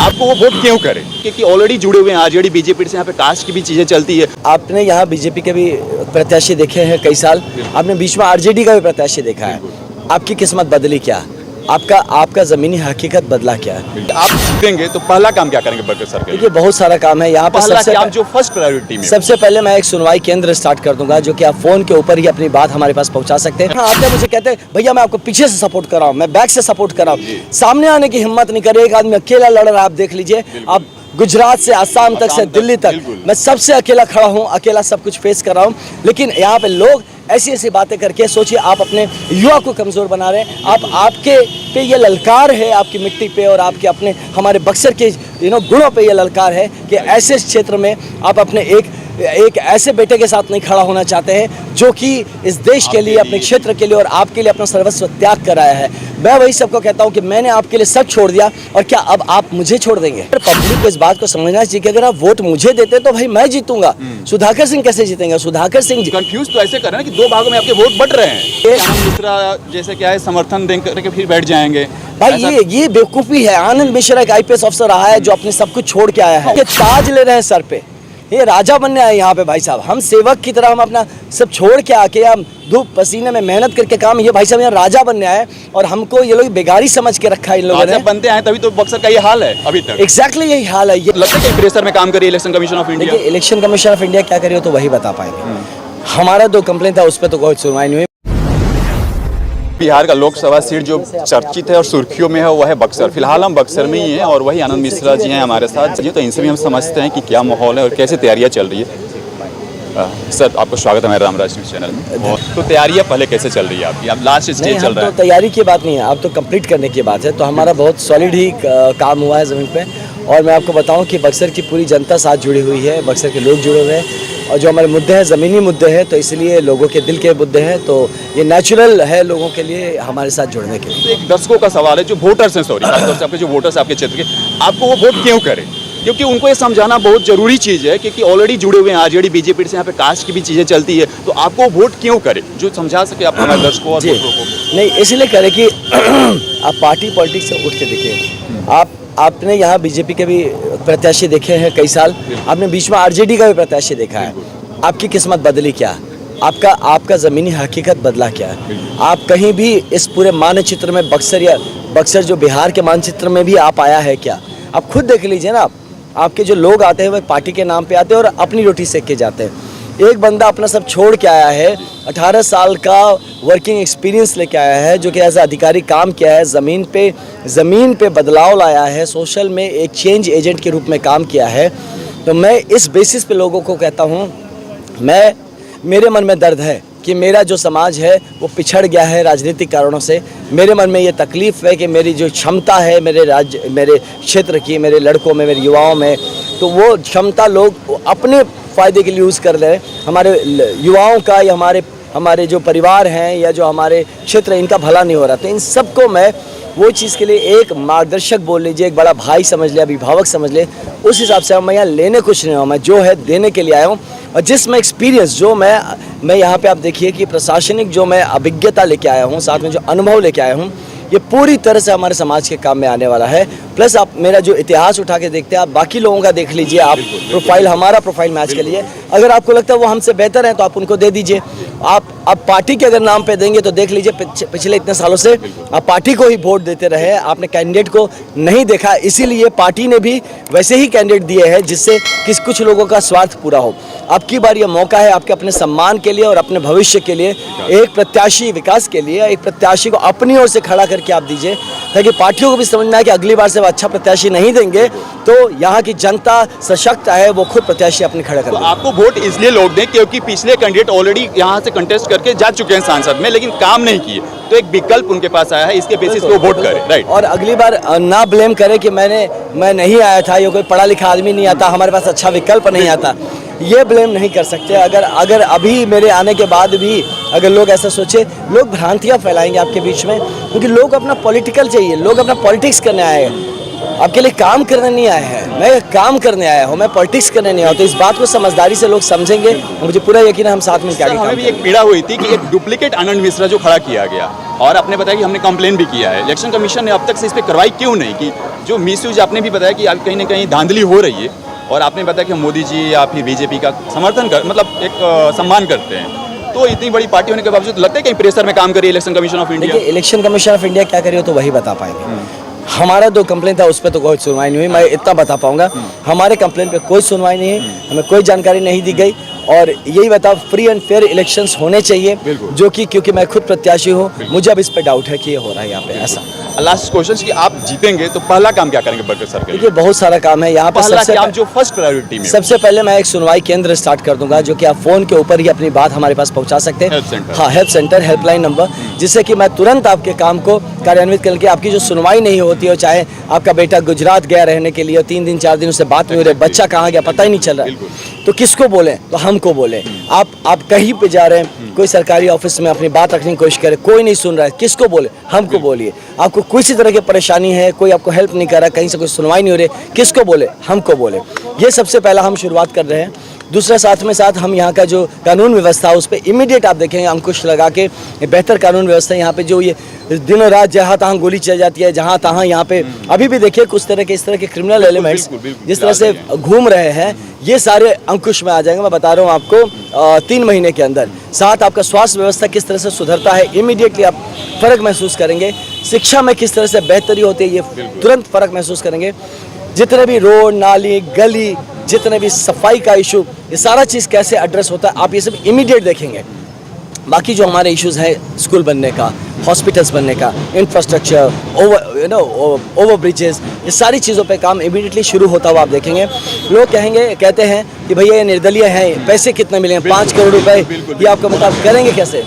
आपको वो वोट क्यों करें? क्योंकि ऑलरेडी जुड़े हुए हैं आरजेडी बीजेपी से, यहाँ पे कास्ट की भी चीजें चलती है। आपने यहाँ बीजेपी के भी प्रत्याशी देखे हैं कई साल, आपने बीच में आरजेडी का भी प्रत्याशी देखा है। आपकी किस्मत बदली क्या? आपका जमीनी हकीकत बदला क्या है? आप जीतेंगे तो पहला काम क्या करेंगे बरकर सर के लिए? देखिए बहुत सारा काम है यहाँ पर। पहला काम जो फर्स्ट प्रायोरिटी में, सबसे पहले मैं एक सुनवाई केंद्र स्टार्ट कर दूंगा, जो कि आप फोन के ऊपर ही अपनी बात हमारे पास पहुंचा सकते हैं। हाँ, आते मुझे कहते हैं भैया मैं आपको पीछे से सपोर्ट कर रहा हूँ, मैं बैक से सपोर्ट कर रहा हूँ, सामने आने की हिम्मत नहीं करे। एक आदमी अकेला लड़ रहा है, आप देख लीजिए। आप गुजरात से आसाम तक से दिल्ली तक, मैं सबसे अकेला खड़ा हूँ, अकेला सब कुछ फेस कर रहा हूँ। लेकिन यहाँ पे लोग ऐसी ऐसी बातें करके, सोचिए आप अपने युवा को कमज़ोर बना रहे हैं। आपके पे ये ललकार है, आपकी मिट्टी पे और आपके अपने हमारे बक्सर के गुणों पे ये ललकार है कि ऐसे क्षेत्र में आप अपने एक ऐसे बेटे के साथ नहीं खड़ा होना चाहते हैं जो कि इस देश के लिए, अपने क्षेत्र के लिए और आपके लिए अपना सर्वस्व त्याग कर आया है। मैं वही सबको कहता हूं कि मैंने आपके लिए सब छोड़ दिया, और क्या अब आप मुझे छोड़ देंगे? पब्लिक को इस बात को समझना चाहिए कि अगर आप वोट मुझे देते तो भाई मैं जीतूंगा, सुधाकर सिंह कैसे जीतेंगे? सुधाकर सिंह कंफ्यूज तो ऐसे कर रहे हैं कि दो भागों में आपके वोट बट रहे हैं। आनंद मिश्रा जैसे क्या है, समर्थन दे करके फिर बैठ जाएंगे भाई। ये बेवकूफ़ी है। आनंद मिश्रा एक IPS अफसर रहा है जो अपने सब कुछ छोड़ के आया है। ये ताज ले रहे हैं सर पे, ये राजा बनने आए यहाँ पे भाई साहब। हम सेवक की तरह हम अपना सब छोड़ के आके, हम धूप पसीने में मेहनत करके काम, ये भाई साहब यहाँ राजा बनने आए और हमको ये लोग बेगारी समझ के रखा है इन लोगों ने। बनते हैं तभी तो बक्सर का ये हाल है अभी तक। एग्जैक्टली यही हाल है। ये लगता है कि प्रेशर में काम करिए इलेक्शन कमीशन ऑफ इंडिया। देखिए इलेक्शन कमीशन ऑफ इंडिया क्या करिए तो वही बता पाएंगे। हमारा जो कंप्लेंट था उस पर तो कोई सुनवाई नहीं हुई। बिहार का लोकसभा सीट जो चर्चित है और सुर्खियों में है वो है बक्सर। फिलहाल हम बक्सर में ही हैं और वही आनंद मिश्रा जी हैं हमारे साथ। तो इनसे भी हम समझते हैं कि क्या माहौल है और कैसे तैयारियां चल रही है। सर आपको स्वागत है मेरे रामराज न्यूज़ चैनल में। तो तैयारियां पहले कैसे चल रही है आपकी? अब लास्ट स्टेज चल रहा है। तो तैयारी की बात नहीं है, अब तो कंप्लीट करने की बात है। तो हमारा बहुत सॉलिड ही काम हुआ है ज़मीन पे। और मैं आपको बताऊं कि बक्सर की पूरी जनता साथ जुड़ी हुई है, बक्सर के लोग जुड़े हुए हैं और जो हमारे मुद्दे हैं ज़मीनी मुद्दे हैं, तो इसलिए लोगों के दिल के मुद्दे हैं, तो ये नेचुरल है लोगों के लिए हमारे साथ जुड़ने के लिए। तो एक दर्शकों का सवाल है, जो वोटर्स हैं, खासतौर से आपके जो वोटर्स आपके क्षेत्र के, आपको वो वोट क्यों करें? क्योंकि उनको ये समझाना बहुत जरूरी चीज़ है क्योंकि ऑलरेडी जुड़े हुए हैं आरजेडी बीजेपी से, यहाँ पे कास्ट की भी चीज़ें चलती है। तो आपको वोट क्यों करें, जो समझा सके आप हमारे दर्शकों और वोटरों को? नहीं, इसलिए करें कि आप पार्टी पॉलिटिक्स से उठ के देखिए। आपने यहाँ बीजेपी के भी प्रत्याशी देखे हैं कई साल, आपने बीच में आरजेडी का भी प्रत्याशी देखा है। आपकी किस्मत बदली क्या? आपका ज़मीनी हकीकत बदला क्या है? आप कहीं भी इस पूरे मानचित्र में बक्सर जो बिहार के मानचित्र में भी आप आया है क्या? आप खुद देख लीजिए ना। आपके जो लोग आते हैं वह पार्टी के नाम पे आते हैं और अपनी रोटी सेक के जाते हैं। एक बंदा अपना सब छोड़ के आया है, 18 साल का वर्किंग एक्सपीरियंस लेके आया है, जो कि एज अधिकारी काम किया है, ज़मीन पे बदलाव लाया है, सोशल में एक चेंज एजेंट के रूप में काम किया है। तो मैं इस बेसिस पे लोगों को कहता हूँ, मेरे मन में दर्द है कि मेरा जो समाज है वो पिछड़ गया है राजनीतिक कारणों से। मेरे मन में ये तकलीफ़ है कि मेरी जो क्षमता है मेरे क्षेत्र की, मेरे लड़कों में, मेरे युवाओं में, तो वो क्षमता लोग अपने फ़ायदे के लिए यूज़ कर ले रहे हैं। हमारे युवाओं का या हमारे जो परिवार हैं या जो हमारे क्षेत्र, इनका भला नहीं हो रहा। तो इन सबको मैं वो चीज़ के लिए एक मार्गदर्शक बोल लीजिए, एक बड़ा भाई समझ ले, अभिभावक समझ ले, उस हिसाब से मैं यहाँ लेने कुछ नहीं हूँ, मैं जो है देने के लिए आया हूँ। और जिसमें एक्सपीरियंस जो मैं यहाँ पे आप देखिए कि प्रशासनिक जो मैं अभिज्ञता लेके आया हूँ, साथ में जो अनुभव लेके आया हूँ, ये पूरी तरह से हमारे समाज के काम में आने वाला है। प्लस आप मेरा जो इतिहास उठा के देखते हैं, आप बाकी लोगों का देख लीजिए, आप प्रोफाइल, हमारा प्रोफाइल मैच के लिए अगर आपको लगता है वो हमसे बेहतर है तो आप उनको दे दीजिए। आप पार्टी के अगर नाम पे देंगे तो देख लीजिए पिछले इतने सालों से आप पार्टी को ही वोट देते रहे, आपने कैंडिडेट को नहीं देखा। इसीलिए पार्टी ने भी वैसे ही कैंडिडेट दिए हैं जिससे कुछ लोगों का स्वार्थ पूरा हो। आपकी बार ये मौका है आपके अपने सम्मान के लिए और अपने भविष्य के लिए, एक प्रत्याशी विकास के लिए, एक प्रत्याशी को अपनी ओर से खड़ा करके आप दीजिए, ताकि पार्टियों को भी समझना है कि अगली बार से वो अच्छा प्रत्याशी नहीं देंगे तो यहाँ की जनता सशक्त है, वो खुद प्रत्याशी अपने खड़ा कर। तो आपको वोट इसलिए लोग दें क्योंकि पिछले कैंडिडेट ऑलरेडी यहाँ से कंटेस्ट करके जा चुके हैं सांसद में, लेकिन काम नहीं किए, तो एक विकल्प उनके पास आया है, इसके बेसिस पे वोट करें, राइट? और अगली बार ना ब्लेम करें कि मैं नहीं आया था, ये कोई पढ़ा लिखा आदमी नहीं आता, हमारे पास अच्छा विकल्प नहीं आता, ये ब्लेम नहीं कर सकते। अगर अभी मेरे आने के बाद भी अगर लोग ऐसा सोचे, लोग भ्रांतियाँ फैलाएंगे आपके बीच में, क्योंकि लोग अपना पॉलिटिकल चाहिए, लोग अपना पॉलिटिक्स करने आए हैं, आपके लिए काम करने नहीं आए हैं। मैं काम करने आया हूँ, मैं पॉलिटिक्स करने नहीं आया हूँ। तो इस बात को समझदारी से लोग समझेंगे, मुझे पूरा यकीन है हम साथ में क्या सर, हमें भी एक पीड़ा हुई थी कि एक डुप्लीकेट आनंद मिश्रा जो खड़ा किया गया, और आपने बताया कि हमने कंप्लेन भी किया है। इलेक्शन कमीशन ने अब तक से इस पर कार्रवाई क्यों नहीं की? जो मिसयूज आपने भी बताया कि कहीं ना कहीं धांधली हो रही है, और आपने बताया कि मोदी जी या फिर बीजेपी का समर्थन कर मतलब एक सम्मान करते हैं, तो इतनी बड़ी पार्टी होने के बावजूद लगता है कि प्रेशर में काम करिए इलेक्शन कमीशन ऑफ इंडिया। देखिए, इलेक्शन कमीशन ऑफ इंडिया क्या करिए तो वही बता पाएंगे। हमारा जो कंप्लेन था उस पर तो कोई सुनवाई नहीं हुई, मैं इतना बता पाऊंगा। हमारे कंप्लेन पे कोई सुनवाई नहीं है, हमें कोई जानकारी नहीं दी गई। और यही बताओ, फ्री एंड फेयर इलेक्शंस होने चाहिए, जो कि क्योंकि मैं खुद प्रत्याशी हूँ, मुझे अब इस पे डाउट है कि ये हो रहा है यहाँ पे ऐसा। लास्ट क्वेश्चन कि आप जीतेंगे तो पहला काम क्या करेंगे बरकर सर के लिए? देखिए, बहुत सारा काम है यहाँ पे। पहला काम जो फर्स्ट प्रायोरिटी में, सबसे पहले मैं एक सुनवाई केंद्र स्टार्ट कर दूंगा, जो कि आप फोन के ऊपर ही अपनी बात हमारे पास पहुंचा सकते हैं। Help centre. हाँ, हेल्प सेंटर, हेल्पलाइन नंबर, जिससे कि मैं तुरंत आपके काम को कार्यान्वित करके, आपकी जो सुनवाई नहीं होती हो, चाहे आपका बेटा गुजरात गया रहने के लिए, 3 दिन 4 दिन उससे बात नहीं हो रही, बच्चा कहाँ गया पता ही नहीं चल रहा, तो किसको बोले? तो हमको बोले। आप कहीं पे जा रहे हैं, कोई सरकारी ऑफिस में अपनी बात रखने की कोशिश करें, कोई नहीं सुन रहा है, किसको बोले? हमको बोलिए। आपको किसी तरह की परेशानी है, कोई आपको हेल्प नहीं कर रहा, कहीं से कोई सुनवाई नहीं हो रही, किसको बोले? हमको बोले। ये सबसे पहला हम शुरुआत कर रहे हैं। दूसरा, साथ में साथ हम यहाँ का जो कानून व्यवस्था है उस पर इमीडिएट आप देखेंगे अंकुश लगा के बेहतर कानून व्यवस्था यहाँ पे, जो ये दिनों रात जहाँ तहाँ गोली चल जाती है, जहाँ तहाँ यहाँ पे अभी भी देखिए कुछ तरह के इस तरह के क्रिमिनल एलिमेंट्स जिस तरह से घूम रहे हैं, ये सारे अंकुश में आ जाएंगे। मैं बता रहा हूँ आपको 3 महीने के अंदर। साथ आपका स्वास्थ्य व्यवस्था किस तरह से सुधरता है, इमीडिएटली आप फर्क महसूस करेंगे। शिक्षा में किस तरह से बेहतरी होती है, ये तुरंत फर्क महसूस करेंगे। जितने भी रोड, नाली, गली, जितने भी सफाई का इशू, ये सारा चीज़ कैसे एड्रेस होता है, आप ये सब इमीडिएट देखेंगे। बाकी जो हमारे इश्यूज़ हैं, स्कूल बनने का, हॉस्पिटल्स बनने का, इंफ्रास्ट्रक्चर, ओवर ब्रिजेस, ये सारी चीज़ों पे काम इमीडिएटली शुरू होता हुआ आप देखेंगे। लोग कहते हैं कि भैया ये निर्दलीय हैं, पैसे कितने मिले, 5 करोड़ रुपए, ये आपको मतलब करेंगे कैसे?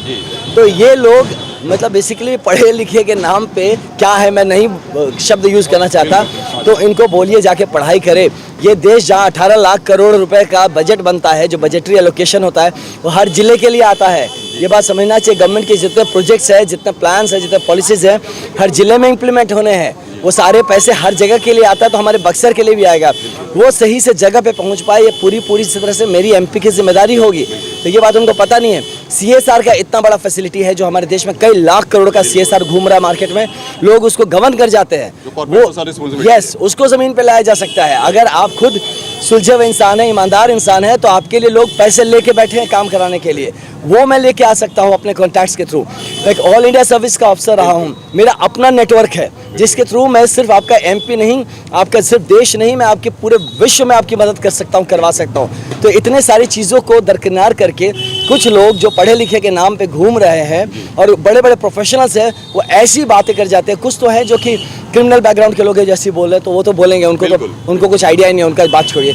तो ये लोग मतलब बेसिकली पढ़े लिखे के नाम पे क्या है, मैं नहीं शब्द यूज़ करना चाहता, तो इनको बोलिए जाके पढ़ाई करे। ये देश जहाँ 18 लाख करोड़ रुपए का बजट बनता है, जो बजटरी एलोकेशन होता है, वो हर जिले के लिए आता है। ये बात समझना चाहिए। गवर्नमेंट के जितने प्रोजेक्ट्स हैं, जितने प्लान्स हैं, जितने पॉलिसीज़ हैं, हर जिले में इम्प्लीमेंट होने हैं। वो सारे पैसे हर जगह के लिए आता है, तो हमारे बक्सर के लिए भी आएगा। वो सही से जगह पे पहुंच पाए, ये पूरी तरह से मेरी एमपी की जिम्मेदारी होगी। तो ये बात उनको पता नहीं है। CSR का इतना बड़ा फैसिलिटी है, जो हमारे देश में कई लाख करोड़ का CSR घूम रहा है मार्केट में, लोग उसको गवर्न कर जाते हैं। वो यस, उसको ज़मीन पे लाया जा सकता है। अगर आप खुद सुलझे हुए इंसान है, ईमानदार इंसान है, तो आपके लिए लोग पैसे लेके बैठे हैं काम कराने के लिए। वो मैं लेके आ सकता हूँ अपने कॉन्टैक्ट्स के थ्रू। मैं एक ऑल इंडिया सर्विस का अफसर रहा हूँ, मेरा अपना नेटवर्क है, जिसके थ्रू मैं सिर्फ आपका MP नहीं, आपका सिर्फ देश नहीं, मैं आपके पूरे विश्व में आपकी मदद कर सकता हूँ, करवा सकता हूँ। तो इतने सारी चीज़ों को दरकिनार करके कुछ लोग जो पढ़े लिखे के नाम पे घूम रहे हैं और बड़े बड़े प्रोफेशनल्स हैं, वो ऐसी बातें कर जाते हैं। कुछ तो है जो कि क्रिमिनल बैकग्राउंड के लोग हैं, जैसे बोल रहे हैं, तो वो तो बोलेंगे, उनको कुछ आइडिया ही नहीं है, उनका बात छोड़िए।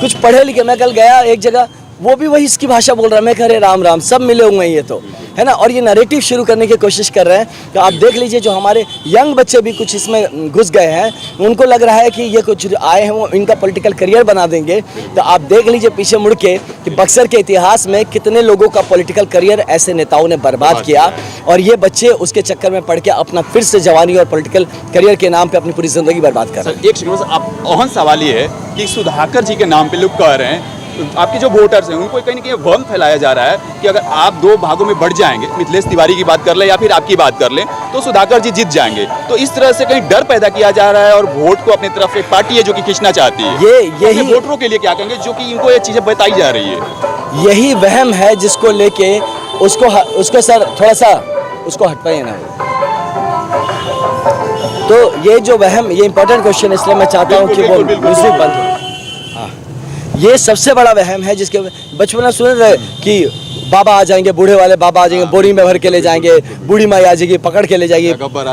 कुछ पढ़े लिखे, मैं कल गया एक जगह, वो भी वही इसकी भाषा बोल रहा है, मैं कह रहे राम राम, सब मिले हुए हैं ये तो, है ना। और ये नैरेटिव शुरू करने की कोशिश कर रहे हैं। तो आप देख लीजिए, जो हमारे यंग बच्चे भी कुछ इसमें घुस गए हैं, उनको लग रहा है कि ये कुछ आए हैं, वो इनका पॉलिटिकल करियर बना देंगे। तो आप देख लीजिए पीछे मुड़ के कि बक्सर के इतिहास में कितने लोगों का पॉलिटिकल करियर ऐसे नेताओं ने बर्बाद किया, और ये बच्चे उसके चक्कर में पड़ के अपना फिर से जवानी और पॉलिटिकल करियर के नाम पर अपनी पूरी जिंदगी बर्बाद कर रहे हैं। एक सेकंड, आप अहम सवाल ये है कि सुधाकर जी के नाम पे लोग कह रहे हैं, आपके जो वोटर्स हैं उनको कहीं ना कहीं वहम फैलाया जा रहा है कि अगर आप 2 भागों में बढ़ जाएंगे, मिथिलेश तिवारी की बात कर ले या फिर आपकी बात कर ले, तो सुधाकर जी जीत जाएंगे। तो इस तरह से कहीं डर पैदा किया जा रहा है, और वोट को अपनी तरफ एक पार्टी है जो कि खींचना चाहती है। यही वोटरों के लिए क्या कहेंगे, जो कि इनको ये चीजें बताई जा रही है? यही वहम है जिसको लेके उसको सर थोड़ा सा उसको हटवाइए ना। तो ये जो वहम, ये इंपॉर्टेंट क्वेश्चन, इसलिए मैं चाहता हूँ कि वो म्यूजिक बंद हो। ये सबसे बड़ा वहम है, जिसके बचपन में सुन रहे कि बाबा आ जाएंगे, बूढ़े वाले बाबा आ जाएंगे, बोरी में भर के ले जाएंगे, बूढ़ी माई आ जाएगी, पकड़ के ले जाएगी, गब्बर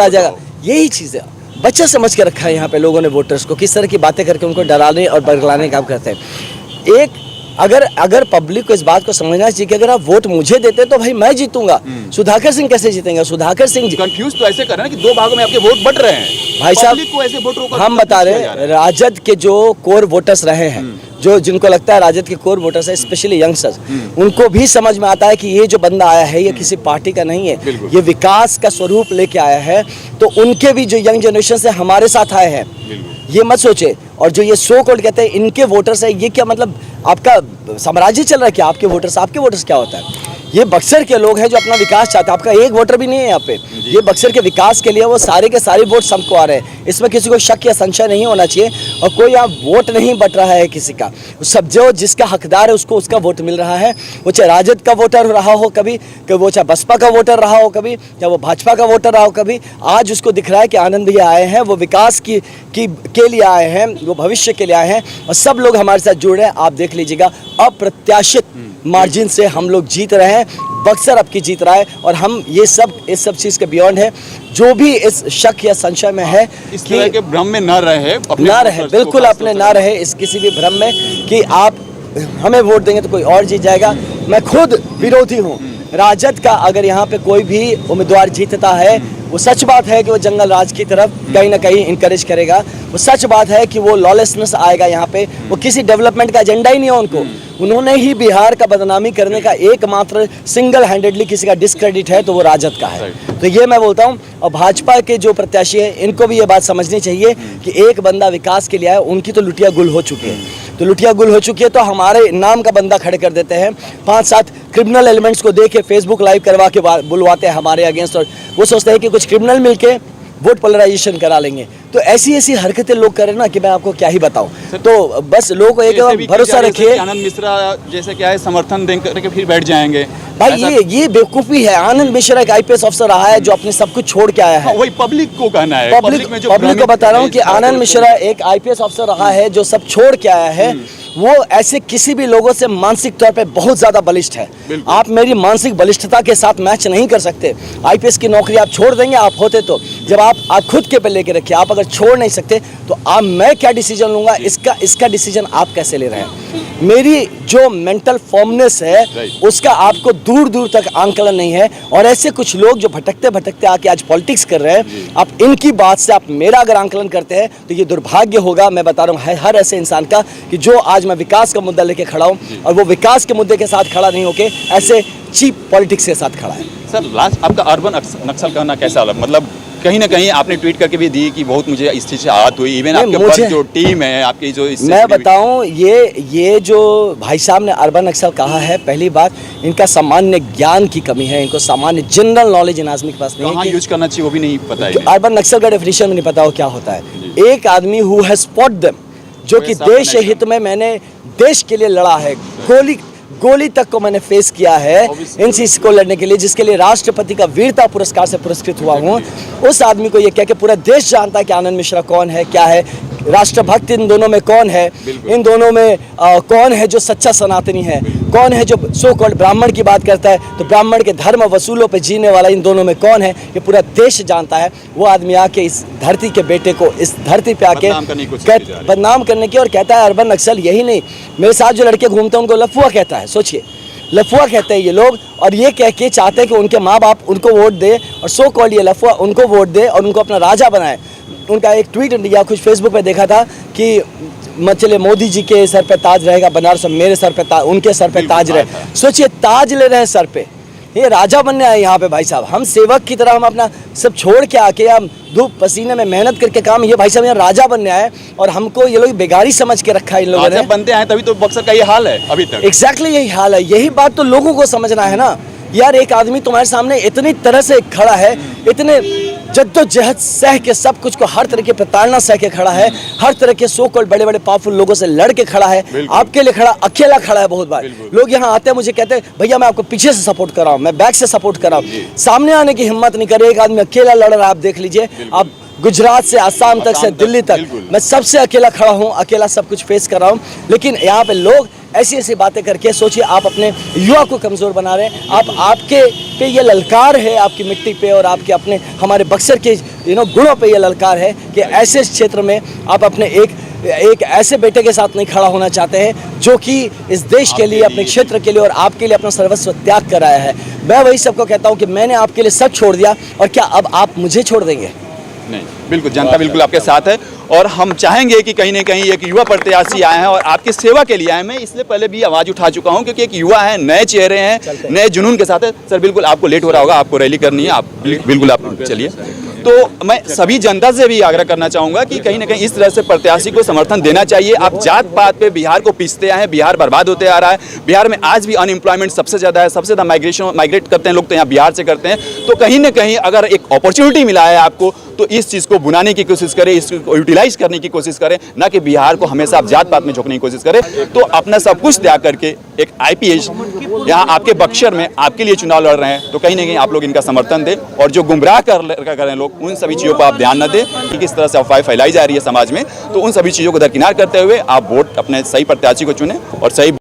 आ जाएगा। यही चीज़ है, बच्चा समझ के रखा है यहाँ पे लोगों ने वोटर्स को, किस तरह की बातें करके उनको डराने और बरगलाने का काम करते हैं। एक अगर पब्लिक को इस बात को समझना चाहिए कि अगर आप वोट मुझे देते तो भाई मैं जीतूंगा, सुधाकर सिंह कैसे जीतेंगे? सुधाकर सिंह कंफ्यूज तो ऐसे कर रहे हैं कि 2 भागों में आपके वोट बट रहे हैं भाई साहब। को ऐसे वोटरों को हम बता रहे हैं, राजद के जो कोर वोटर्स रहे हैं, जो जिनको लगता है राजद के कोर वोटर्स है, स्पेशली यंगस्टर्स, उनको भी समझ में आता है कि ये जो बंदा आया है ये किसी पार्टी का नहीं है, ये विकास का स्वरूप लेके आया है। तो उनके भी जो यंग जनरेशन से हमारे साथ आए हैं, ये मत सोचे। और जो ये सो कॉल्ड कहते हैं इनके वोटर्स है, ये क्या मतलब आपका साम्राज्य चल रहा है क्या? आपके वोटर्स क्या होता है? ये बक्सर के लोग हैं जो अपना विकास चाहते हैं। आपका एक वोटर भी नहीं है यहाँ पे। ये बक्सर के विकास के लिए वो सारे के सारे वोट सबको आ रहे हैं, इसमें किसी को शक या संशय नहीं होना चाहिए। और कोई यहाँ वोट नहीं बट रहा है किसी का, सब जो जिसका हकदार है उसको उसका वोट मिल रहा है। वो चाहे राजद का वोटर रहा हो कभी, वो चाहे बसपा का वोटर रहा हो कभी, चाहे वो भाजपा का वोटर रहा हो कभी, आज उसको दिख रहा है कि आनंद भैया आए हैं, वो विकास के लिए आए हैं, वो भविष्य के लिए आए हैं और सब लोग हमारे साथ जुड़ रहे हैं। आप देख लीजिएगा, अप्रत्याशित मार्जिन से हम लोग जीत रहे हैं। बक्सर अब की जीत रहा है और हम ये सब इस सब चीज़ के बियॉन्ड है। जो भी इस शक या संशय में है इस तरह के भ्रम में न रहे, बिल्कुल अपने ना रहे इस किसी भी भ्रम में कि आप हमें वोट देंगे तो कोई और जीत जाएगा। मैं खुद विरोधी हूँ राजद का। अगर यहाँ पे कोई भी उम्मीदवार जीतता है, वो सच बात है कि वो जंगल राज की तरफ कहीं ना कहीं इनकरेज करेगा। वो सच बात है कि वो लॉलेसनेस आएगा यहाँ पे। वो किसी डेवलपमेंट का एजेंडा ही नहीं है उनको। उन्होंने ही बिहार का बदनामी करने का एकमात्र सिंगल हैंडेडली किसी का डिस्क्रेडिट है तो वो राजद का है। तो ये मैं बोलता हूँ। और भाजपा के जो प्रत्याशी हैं इनको भी ये बात समझनी चाहिए कि एक बंदा विकास के लिए आया, उनकी तो लुटिया गुल हो चुकी है। तो लुटिया गुल हो चुकी है तो हमारे नाम का बंदा खड़े कर देते हैं। 5-7 क्रिमिनल एलिमेंट्स को देके फेसबुक लाइव करवा के बुलवाते हैं हमारे अगेंस्ट, और वो सोचते हैं कि कुछ क्रिमिनल मिलके वोट पोलराइजेशन करा लेंगे। तो ऐसी हरकतें लोग करें ना कि मैं आपको क्या ही बताऊं। तो बस लोगों को एक भरोसा रखिए। आनंद मिश्रा जैसे क्या है समर्थन दे करके फिर बैठ जाएंगे भाई, ये बेवकूफ़ी है। आनंद मिश्रा एक IPS अफसर रहा है जो अपने सब कुछ छोड़ के आया है। वही पब्लिक को कहना है, पब्लिक को बता रहा हूँ कि आनंद मिश्रा एक IPS अफसर रहा है जो सब छोड़ के आया है। वो ऐसे किसी भी लोगों से मानसिक तौर पे बहुत ज़्यादा बलिष्ठ है। आप मेरी मानसिक बलिष्ठता के साथ मैच नहीं कर सकते। IPS की नौकरी आप छोड़ देंगे, आप होते तो जब आप खुद के पे लेके रखिए। आप अगर छोड़ नहीं सकते तो आप मैं क्या डिसीजन लूँगा, इसका डिसीजन आप कैसे ले रहे हैं? मेरी जो मेंटल फॉर्मनेस है उसका आपको दूर दूर तक आंकलन नहीं है। और ऐसे कुछ लोग जो भटकते भटकते आके आज पॉलिटिक्स कर रहे हैं, आप इनकी बात से आप मेरा अगर आंकलन करते हैं तो ये दुर्भाग्य होगा। मैं बता रहा हूँ हर ऐसे इंसान का कि जो आज मैं विकास का मुद्दा लेके खड़ा हूँ और वो विकास के मुद्दे के साथ खड़ा नहीं होके ऐसे चीप पॉलिटिक्स के साथ खड़ा है। सर लास्ट आपका अर्बन नक्सल कहना कैसा लगा? मतलब कहीं ना कहीं आपने ट्वीट करके भी दी कि बहुत मुझे इस चीज़ से आहत हुई। इवन आपके पास जो टीम है आपकी जो मैं बताऊं, ये जो भाई साहब ने अर्बन नक्सल कहा है, पहली बात इनका सामान्य ज्ञान की कमी है। इनको सामान्य जनरल नॉलेज इन आदमी के पास नहीं है। यूज करना चाहिए वो भी नहीं पता है। अर्बन नक्सल का डेफिनेशन नहीं पता हो क्या होता है। एक आदमी हु हैज स्पॉट देम, जो कि देश हित में मैंने देश के लिए लड़ा है, गोली तक को मैंने फेस किया है इन चीज़ को लड़ने के लिए, जिसके लिए राष्ट्रपति का वीरता पुरस्कार से पुरस्कृत हुआ हूँ। उस आदमी को ये कह के पूरा देश जानता है कि आनंद मिश्रा कौन है, क्या है, राष्ट्रभक्त इन दोनों में कौन है, इन दोनों में कौन है जो सच्चा सनातनी है, कौन है जो सो कॉल्ड ब्राह्मण की बात करता है, तो ब्राह्मण के धर्म वसूलों पे जीने वाला इन दोनों में कौन है, ये पूरा देश जानता है। वो आदमी आके इस धरती के बेटे को इस धरती पे आके बदनाम करने की और कहता है अर्बन नक्सल। यही नहीं, मेरे साथ जो लड़के घूमते हैं उनको लफुआ कहता है। सोचिए, लफुआ कहते हैं ये लोग, और ये कह के चाहते हैं कि उनके माँ बाप उनको वोट दे और सो कॉल्ड ये लफुआ उनको वोट दे और उनको अपना राजा बनाए। उनका एक ट्वीट या कुछ फेसबुक पे देखा था कि चले मोदी जी के सर पे ताज रहेगा बनारस, मेरे सर पे उनके सर पे ताज रहे। सोचिए, ताज ले रहे हैं सर पे, ये राजा बनने आए यहाँ पे भाई साहब। हम सेवक की तरह हम अपना सब छोड़ के आके हम धूप पसीने में मेहनत करके काम, ये भाई साहब यहाँ राजा बनने आए और हमको ये लोग बेगारी समझ के रखा है इन लोगों ने। बनते हैं तभी तो बक्सर का ये हाल है अभी तक। एग्जैक्टली यही हाल है। यही बात तो लोगों को समझना है ना यार। एक आदमी तुम्हारे सामने इतनी तरह से खड़ा है, इतने जद्दोजहद सह के सब कुछ को हर तरह की प्रताड़ना सह के खड़ा है, हर तरह के सो कॉल्ड बड़े बड़े पावरफुल लोगों से लड़ के खड़ा है, आपके लिए खड़ा, अकेला खड़ा है। बहुत बार लोग यहाँ आते हैं, मुझे कहते हैं भैया मैं आपको पीछे से सपोर्ट कर रहा हूँ, मैं बैक से सपोर्ट कर रहा हूँ, सामने आने की हिम्मत नहीं कर रहे। एक आदमी अकेला लड़ रहा है। आप देख लीजिए, आप गुजरात से आसाम तक से दिल्ली तक, मैं सबसे अकेला खड़ा हूँ, अकेला सब कुछ फेस कर रहा हूँ। लेकिन यहाँ पे लोग ऐसी ऐसी बातें करके, सोचिए आप अपने युवा को कमज़ोर बना रहे हैं। आपके पे ये ललकार है, आपकी मिट्टी पे और आपके अपने हमारे बक्सर के गुणों पे ये ललकार है कि ऐसे क्षेत्र में आप अपने एक ऐसे बेटे के साथ नहीं खड़ा होना चाहते हैं जो कि इस देश के लिए, अपने क्षेत्र के लिए और आपके लिए अपना सर्वस्व त्याग कराया है। मैं वही सबको कहता हूँ कि मैंने आपके लिए सब छोड़ दिया और क्या अब आप मुझे छोड़ देंगे? नहीं, बिल्कुल जनता बिल्कुल आपके साथ है और हम चाहेंगे कि कहीं ना कहीं एक युवा प्रत्याशी आए हैं और आपकी सेवा के लिए आए। मैं इसलिए पहले भी आवाज़ उठा चुका हूं क्योंकि एक युवा है, नए चेहरे हैं, नए जुनून के साथ है। सर बिल्कुल आपको लेट हो रहा होगा, आपको रैली करनी है, आप बिल्कुल आप चलिए। तो मैं सभी जनता से भी आग्रह करना चाहूँगा कि कहीं ना कहीं इस तरह से प्रत्याशी को समर्थन देना चाहिए। आप जात पात पे बिहार को पीसते आए हैं, बिहार बर्बाद होते आ रहा है। बिहार में आज भी अनएम्प्लॉयमेंट सबसे ज़्यादा है, सबसे ज़्यादा माइग्रेट करते हैं लोग, तो यहाँ बिहार से करते हैं। तो कहीं ना कहीं अगर एक अपॉर्चुनिटी मिला है आपको, तो इस चीज़ को बुनाने की कोशिश करें, इसको यूटिलाइज करने की कोशिश करें, ना कि बिहार को हमेशा आप जात पात में झोंकने की कोशिश करें। तो अपना सब कुछ त्याग करके एक IPS यहाँ आपके बक्सर में आपके लिए चुनाव लड़ रहे हैं, तो कहीं ना कहीं आप लोग इनका समर्थन दें। और जो गुमराह कर रहे हैं लोग, उन सभी चीज़ों पर आप ध्यान न दें कि किस तरह से अफवाह फैलाई जा रही है समाज में। तो उन सभी चीज़ों को दरकिनार करते हुए आप वोट अपने सही प्रत्याशी को चुनें और सही